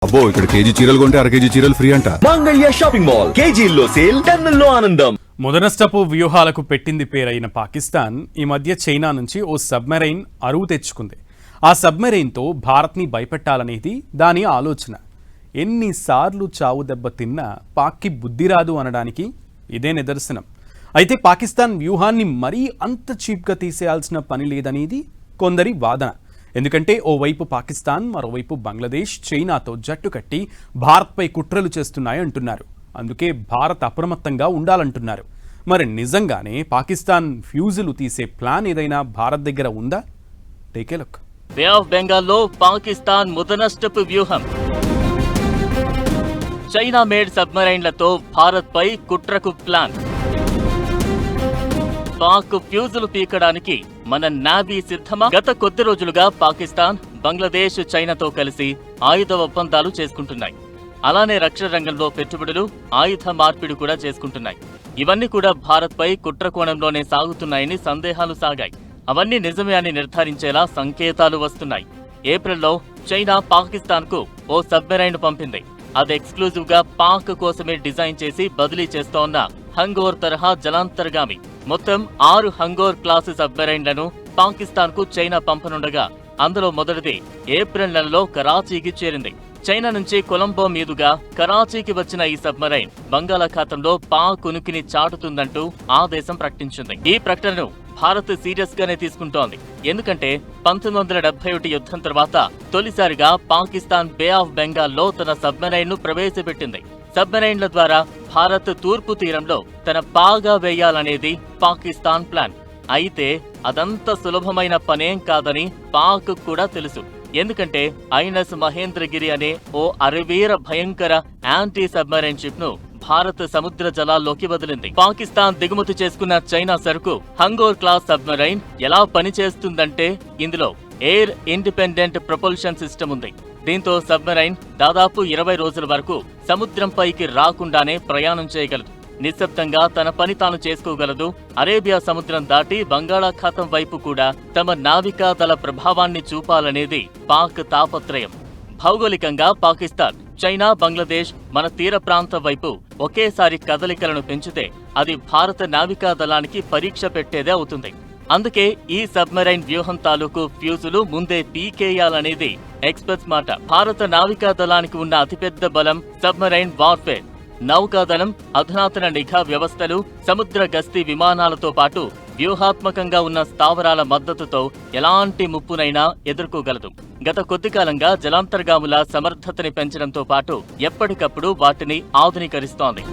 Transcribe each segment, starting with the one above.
అబ్బో ఇక్కడ కేజీ చీరలు కొంటే అర కేజీ చీరలు ఫ్రీ అంట. మంగళ్య షాపింగ్ మాల్ కేజీల్లో సేల్ టన్నుల్లో ఆనందం. మొదనష్టపు వ్యూహాలకు పెట్టింది పేరైన పాకిస్తాన్ ఈ మధ్య చైనా నుంచి ఓ సబ్మెరైన్ అరువు తెచ్చుకుంది. ఆ సబ్మెరైన్తో భారత్ని భయపెట్టాలనేది దాని ఆలోచన. ఎన్నిసార్లు చావు దెబ్బ తిన్నా పాక్కి బుద్ధి రాదు అనడానికి ఇదే నిదర్శనం. అయితే పాకిస్తాన్ వ్యూహాన్ని మరీ అంత చీప్గా తీసేయాల్సిన పని లేదనేది కొందరి వాదన. ఎందుకంటే ఓవైపు పాకిస్తాన్, మరోవైపు బంగ్లాదేశ్ చైనాతో జట్టు కట్టి భారత్పై కుట్రలు చేస్తున్నాయి అంటున్నారు. అందుకే భారత్ అప్రమత్తంగా ఉండాలంటున్నారు. మరి నిజంగానే పాకిస్తాన్ ఫ్యూజులు తీసే ప్లాన్ ఏదైనా భారత్ దగ్గర ఉందా? Take a look. Bay of బెంగాల్లో పాకిస్తాన్ ముదనష్టపు వ్యూహం. చైనా మేడ్ సబ్మరైన్లతో భారత్ పై కుట్రకు ప్లాన్. పాక్ ఫ్యూజులు పీకడానికి మన నావీ సిద్ధమా? గత కొద్ది రోజులుగా పాకిస్తాన్, బంగ్లాదేశ్ చైనాతో కలిసి ఆయుధ ఒప్పందాలు చేసుకుంటున్నాయి. అలానే రక్షణ రంగంలో పెట్టుబడులు, ఆయుధ మార్పిడి కూడా చేసుకుంటున్నాయి. ఇవన్నీ కూడా భారత్ పై కుట్ర కోణంలోనే సాగుతున్నాయని సందేహాలు సాగాయి. అవన్నీ నిజమే అని నిర్ధారించేలా సంకేతాలు వస్తున్నాయి. ఏప్రిల్లో చైనా పాకిస్తాన్ కు ఓ సబ్మెరైన్ పంపింది. అది ఎక్స్క్లూజివ్ గా పాక్ కోసమే డిజైన్ చేసి బదిలీ చేస్తోన్న హంగోర్ తరహా జలాంతర్గామి. మొత్తం 6 హంగోర్ క్లాసు సబ్మెరైన్లను పాకిస్తాన్ కు చైనా పంపనుండగా అందులో మొదటిది ఏప్రిల్ నెలలో కరాచీకి చేరింది. చైనా నుంచి కొలంబో మీదుగా కరాచీకి వచ్చిన ఈ సబ్మెరైన్ బంగాళాఖాతంలో పాక్ ఉనికిని చాటుతుందంటూ ఆ దేశం ప్రకటించింది. ఈ ప్రకటనను భారత్ సీరియస్ గానే తీసుకుంటోంది. ఎందుకంటే 1971 యుద్ధం తర్వాత తొలిసారిగా పాకిస్తాన్ బే ఆఫ్ బెంగాల్లో తన సబ్మెరైన్ ను ప్రవేశపెట్టింది. సబ్మెరైన్ల ద్వారా భారత్ తూర్పు తీరంలో తన పాగా వేయాలనేది పాకిస్తాన్ ప్లాన్. అయితే అదంత సులభమైన పనేం కాదని పాక్ కూడా తెలుసు. ఎందుకంటే ఐఎన్ఎస్ మహేంద్రగిరి అనే ఓ అరవీర భయంకర యాంటీ సబ్మెరైన్ షిప్ ను భారత్ సముద్ర జలాల్లోకి వదిలింది. పాకిస్తాన్ దిగుమతి చేసుకున్న చైనా సరుకు హంగోర్ క్లాస్ సబ్మెరైన్ ఎలా పనిచేస్తుందంటే ఇందులో ఎయిర్ ఇండిపెండెంట్ ప్రొపల్షన్ సిస్టమ్ ఉంది. దీంతో సబ్మెరైన్ దాదాపు 20 రోజుల వరకు సముద్రంపైకి రాకుండానే ప్రయాణం చేయగలదు. నిశ్శబ్దంగా తన పని తాను చేసుకోగలదు. అరేబియా సముద్రం దాటి బంగాళాఖాతం వైపు కూడా తమ నావికా దళ ప్రభావాన్ని చూపాలనేది పాక్ తాపత్రయం. భౌగోళికంగా పాకిస్తాన్, చైనా, బంగ్లాదేశ్ మన తీర ప్రాంతం వైపు ఒకేసారి కదలికలను పెంచితే అది భారత నావికా దళానికి పరీక్ష పెట్టేదే అవుతుంది. అందుకే ఈ సబ్మెరైన్ వ్యూహం తాలూకు ఫ్యూజులు ముందే పీకేయాలనేది ఎక్స్పర్ట్స్ మాట. భారత నావికా దళానికి ఉన్న అతిపెద్ద బలం సబ్మెరైన్ వార్ఫేర్. నౌకాదళం అధునాతన నిఘా వ్యవస్థలు, సముద్ర గస్తీ విమానాలతో పాటు వ్యూహాత్మకంగా ఉన్న స్థావరాల మద్దతుతో ఎలాంటి ముప్పునైనా ఎదుర్కోగలదు. గత కొద్ది కాలంగా జలాంతర్గాముల సమర్థతని పెంచడంతో పాటు ఎప్పటికప్పుడు వాటిని ఆధునీకరిస్తోంది.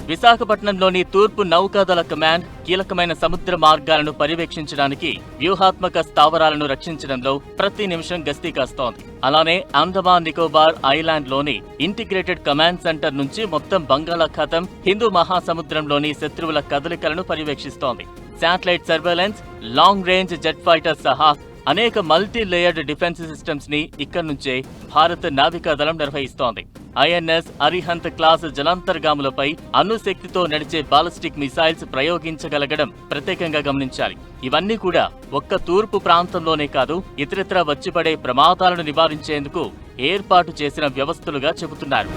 విశాఖపట్నంలోని తూర్పు నౌకాదళ కమాండ్ కీలకమైన సముద్ర మార్గాలను పర్యవేక్షించడానికి, వ్యూహాత్మక స్థావరాలను రక్షించడంలో ప్రతి నిమిషం గస్తీ కాస్తోంది. అలానే అండమాన్ నికోబార్ ఐలాండ్ లోని ఇంటిగ్రేటెడ్ కమాండ్ సెంటర్ నుంచి మొత్తం బంగాళాఖాతం, హిందూ మహాసముద్రంలోని శత్రువుల కదలికలను పర్యవేక్షిస్తోంది. Satellite surveillance, long range jet fighter సహా అనేక మల్టీ లేయర్డ్ డిఫెన్స్ సిస్టమ్స్ ని ఇక్కడి నుంచే భారత నావికాదళం నిర్వహిస్తోంది. ఐఎన్ఎస్ అరిహంత్ క్లాస్ జలాంతర్గాములపై అణుశక్తితో నడిచే బాలిస్టిక్ మిసైల్స్ ప్రయోగించగలగడం ప్రత్యేకంగా గమనించాలి. ఇవన్నీ కూడా ఒక్క తూర్పు ప్రాంతంలోనే కాదు, ఇతరత్రా వచ్చిపడే ప్రమాదాలను నివారించేందుకు ఏర్పాటు చేసిన వ్యవస్థలుగా చెబుతున్నారు.